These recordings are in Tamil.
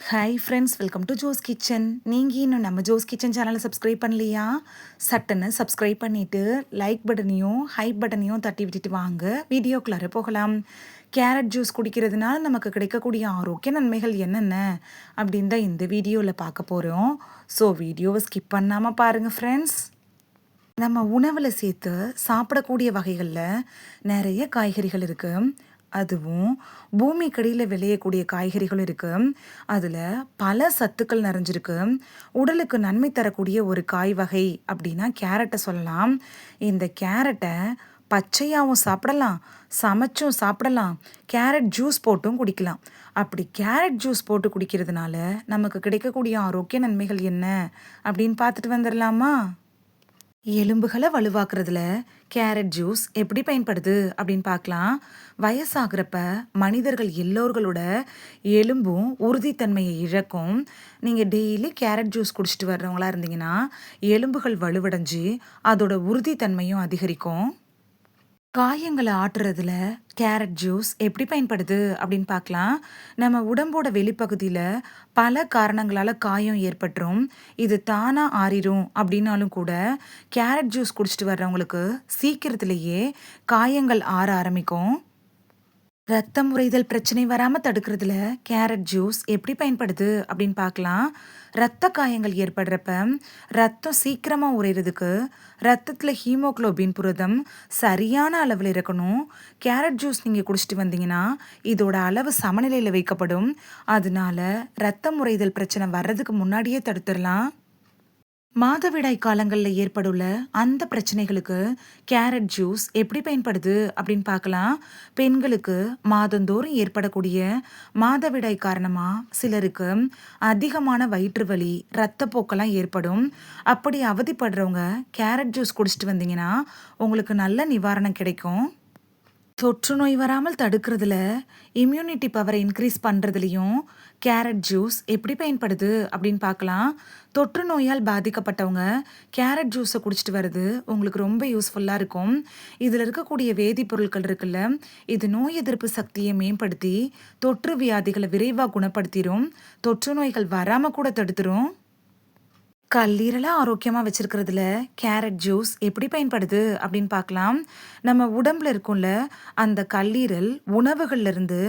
Hi friends, welcome to Jo's Kitchen. நீங்கள் இன்னும் நம்ம ஜோஸ் கிச்சன் சேனலை சப்ஸ்கிரைப் பண்ணலையா? சட்டுன்னு சப்ஸ்கிரைப் பண்ணிவிட்டு லைக் பட்டனையும் ஹைப் பட்டனையும் தட்டி விட்டுட்டு வாங்க வீடியோக்குள்ளார போகலாம். கேரட் ஜூஸ் குடிக்கிறதுனால நமக்கு கிடைக்கக்கூடிய ஆரோக்கிய நன்மைகள் என்னென்ன அப்படின்னு தான் இந்த வீடியோவில் பார்க்க போகிறோம். ஸோ வீடியோவை ஸ்கிப் பண்ணாமல் பாருங்கள் ஃப்ரெண்ட்ஸ். நம்ம உணவில் சேர்த்து சாப்பிடக்கூடிய வகைகளில் நிறைய காய்கறிகள் இருக்குது. அதுவும் பூமிக்கடியில் விளையக்கூடிய காய்கறிகளும் இருக்குது. அதில் பல சத்துக்கள் நிறைஞ்சிருக்கு. உடலுக்கு நன்மை தரக்கூடிய ஒரு காய் வகை அப்படின்னா கேரட்டை சொல்லலாம். இந்த கேரட்டை பச்சையாகவும் சாப்பிடலாம், சமைச்சும் சாப்பிடலாம், கேரட் ஜூஸ் போட்டும் குடிக்கலாம். அப்படி கேரட் ஜூஸ் போட்டு குடிக்கிறதுனால நமக்கு கிடைக்கக்கூடிய ஆரோக்கிய நன்மைகள் என்ன அப்படின்னு பார்த்துட்டு வந்துடலாமா? எலும்புகளை வலுவாக்குறதுல கேரட் ஜூஸ் எப்படி பயன்படுது அப்படின்னு பார்க்கலாம். வயசாகிறப்ப மனிதர்கள் எல்லோர்களோட எலும்பும் உறுதித்தன்மையை இழக்கும். நீங்கள் டெய்லி கேரட் ஜூஸ் குடிச்சிட்டு வர்றவங்களா இருந்தீங்கன்னா எலும்புகள் வலுவடைஞ்சு அதோட உறுதித்தன்மையும் அதிகரிக்கும். காயங்களை ஆட்டுறதுல கேரட் ஜூஸ் எப்படி பயன்படுது அப்படின்னு பார்க்கலாம். நம்ம உடம்போட வெளிப்பகுதியில் பல காரணங்களால் காயம் ஏற்பட்டுரும். இது தானாக ஆறிடும் அப்படின்னாலும் கூட கேரட் ஜூஸ் குடிச்சிட்டு வர்றவங்களுக்கு சீக்கிரத்திலேயே காயங்கள் ஆற ஆரம்பிக்கும். ரத்தம் உறைதல் பிரச்சனை வராமல் தடுக்கிறதுல கேரட் ஜூஸ் எப்படி பயன்படுது அப்படின்னு பார்க்கலாம். ரத்த காயங்கள் ஏற்படுறப்ப ரத்தம் சீக்கிரமாக உறையிறதுக்கு ரத்தத்தில் ஹீமோக்ளோபின் புரதம் சரியான அளவில் இருக்கணும். கேரட் ஜூஸ் நீங்கள் குடிச்சிட்டு வந்தீங்கன்னா இதோட அளவு சமநிலையில் வைக்கப்படும். அதனால ரத்தம் உறைதல் பிரச்சனை வர்றதுக்கு முன்னாடியே தடுத்துடலாம். மாதவிடாய் காலங்களில் ஏற்படுள்ள அந்த பிரச்சனைகளுக்கு கேரட் ஜூஸ் எப்படி பயன்படுது அப்படின்னு பார்க்கலாம். பெண்களுக்கு மாதந்தோறும் ஏற்படக்கூடிய மாதவிடாய் காரணமாக சிலருக்கு அதிகமான வயிற்று வலி, இரத்தப்போக்கெல்லாம் ஏற்படும். அப்படி அவதிப்படுறவங்க கேரட் ஜூஸ் குடிச்சிட்டு வந்தீங்கன்னா உங்களுக்கு நல்ல நிவாரணம் கிடைக்கும். தொற்று நோய் வராமல் தடுக்கிறதுல இம்யூனிட்டி பவரை இன்க்ரீஸ் பண்ணுறதுலையும் கேரட் ஜூஸ் எப்படி பயன்படுது அப்படின்னு பார்க்கலாம். தொற்று நோயால் பாதிக்கப்பட்டவங்க கேரட் ஜூஸை குடிச்சிட்டு வர்றது உங்களுக்கு ரொம்ப யூஸ்ஃபுல்லாக இருக்கும். இதில் இருக்கக்கூடிய வேதிப்பொருட்கள் இருக்குல்ல, இது நோய் எதிர்ப்பு சக்தியை மேம்படுத்தி தொற்று வியாதிகளை விரைவாக குணப்படுத்திடும். தொற்று நோய்கள் வராமல் கூட தடுத்துரும். கல்லீரலை ஆரோக்கியமாக வச்சுருக்கிறதுல கேரட் ஜூஸ் எப்படி பயன்படுது அப்படின்னு பார்க்கலாம். நம்ம உடம்புல இருக்கும்ல அந்த கல்லீரல் உணவுகள்லேருந்து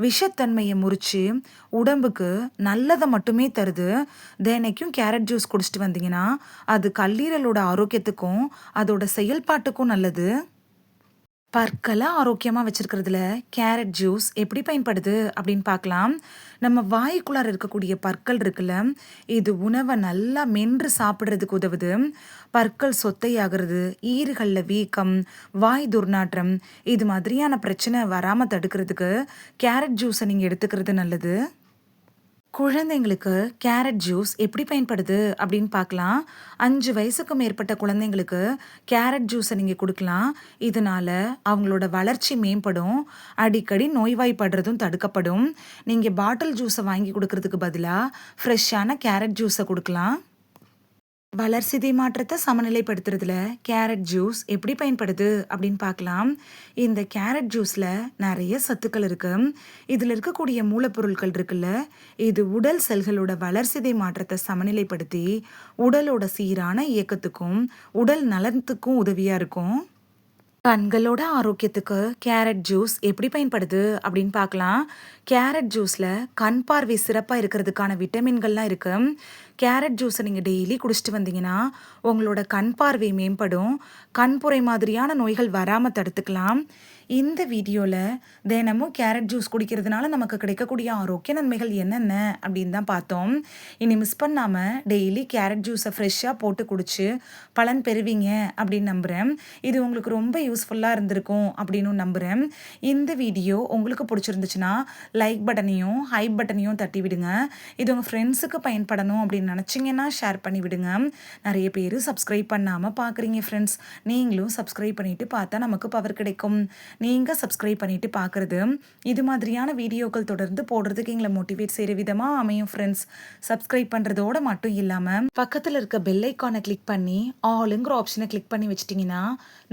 விஷத்தன்மையை முறித்து உடம்புக்கு நல்லதை மட்டுமே தருது. தினைக்கும் கேரட் ஜூஸ் குடிச்சிட்டு வந்தீங்கன்னா அது கல்லீரலோட ஆரோக்கியத்துக்கும் அதோட செயல்பாட்டுக்கும் நல்லது. பற்களை ஆரோக்கியமாக வச்சுருக்கிறதுல கேரட் ஜூஸ் எப்படி பயன்படுது அப்படின்னு பார்க்கலாம். நம்ம வாய்க்குள்ளார இருக்கக்கூடிய பற்கள் இருக்குல்ல, இது உணவை நல்லா மென்று சாப்பிட்றதுக்கு உதவுது. பற்கள் சொத்தையாகிறது, ஈறுகளில் வீக்கம், வாய் துர்நாற்றம் இது மாதிரியான பிரச்சனை வராமல் தடுக்கிறதுக்கு கேரட் ஜூஸை நீங்கள் எடுத்துக்கிறது நல்லது. குழந்தைங்களுக்கு கேரட் ஜூஸ் எப்படி பயன்படுது அப்படின்னு பார்க்கலாம். 5 வயசுக்கு மேற்பட்ட குழந்தைங்களுக்கு கேரட் ஜூஸை நீங்கள் கொடுக்கலாம். இதனால் அவங்களோட வளர்ச்சி மேம்படும். அடிக்கடி நோய்வாய்ப்படுறதும் தடுக்கப்படும். நீங்கள் பாட்டில் ஜூஸை வாங்கி கொடுக்கறதுக்கு பதிலாக ஃப்ரெஷ்ஷான கேரட் ஜூஸை கொடுக்கலாம். வளர்சிதை மாற்றத்தை சமநிலைப்படுத்துறதுல கேரட் ஜூஸ் எப்படி பயன்படுது அப்படின்னு பார்க்கலாம். இந்த கேரட் ஜூஸில் நிறைய சத்துக்கள் இருக்கு. இதில் இருக்கக்கூடிய மூலப்பொருட்கள் இருக்குல்ல, இது உடல் செல்களோட வளர்சிதை மாற்றத்தை சமநிலைப்படுத்தி உடலோட சீரான இயக்கத்துக்கும் உடல் நலத்துக்கும் உதவியாக இருக்கும். கண்களோட ஆரோக்கியத்துக்கு கேரட் ஜூஸ் எப்படி பயன்படுது அப்படின்னு பார்க்கலாம். கேரட் ஜூஸில் கண் பார்வை சிறப்பாக இருக்கிறதுக்கான விட்டமின்கள்லாம் இருக்குது. கேரட் ஜூஸை நீங்கள் டெய்லி குடிச்சிட்டு வந்தீங்கன்னா உங்களோட கண் பார்வை மேம்படும். கண்புரை மாதிரியான நோய்கள் வராமல் தடுத்துக்கலாம். இந்த வீடியோவில் தினமும் கேரட் ஜூஸ் குடிக்கிறதுனால நமக்கு கிடைக்கக்கூடிய ஆரோக்கிய நன்மைகள் என்னென்ன அப்படின்னு தான் பார்த்தோம். இனி மிஸ் பண்ணாமல் டெய்லி கேரட் ஜூஸை ஃப்ரெஷ்ஷாக போட்டு குடிச்சு பலன் பெறுவீங்க அப்படின்னு நம்புகிறேன். இது உங்களுக்கு ரொம்ப யூஸ்ஃபுல்லாக இருந்திருக்கும் அப்படின்னு நம்புகிறேன். இந்த வீடியோ உங்களுக்கு பிடிச்சிருந்துச்சுன்னா லைக் பட்டனையும் ஹைப் பட்டனையும் தட்டி விடுங்க. இது உங்கள் ஃப்ரெண்ட்ஸுக்கு பயன்படணும் அப்படின்னு நினச்சிங்கன்னா ஷேர் பண்ணி விடுங்க. நிறைய பேர் சப்ஸ்கிரைப் பண்ணாமல் பார்க்குறீங்க ஃப்ரெண்ட்ஸ். நீங்களும் சப்ஸ்கிரைப் பண்ணிவிட்டு பார்த்தா நமக்கு பவர் கிடைக்கும். நீங்கள் சப்ஸ்கிரைப் பண்ணிவிட்டு பார்க்குறது இது மாதிரியான வீடியோக்கள் தொடர்ந்து போடுறதுக்கு எங்களை மோட்டிவேட் செய்கிற விதமாக அமையும் ஃப்ரெண்ட்ஸ். சப்ஸ்கிரைப் பண்ணுறதோடு மட்டும் இல்லாமல் பக்கத்தில் இருக்க பெல் ஐக்கானை கிளிக் பண்ணி ஆளுங்கிற ஆப்ஷனை கிளிக் பண்ணி வச்சிட்டிங்கன்னா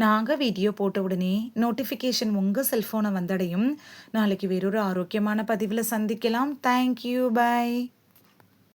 நாங்கள் வீடியோ போட்ட உடனே நோட்டிஃபிகேஷன் உங்கள் செல்ஃபோனை வந்தடையும். நாளைக்கு வேறொரு ஆரோக்கியமான பதிவில் சந்திக்கலாம். Thank you, by.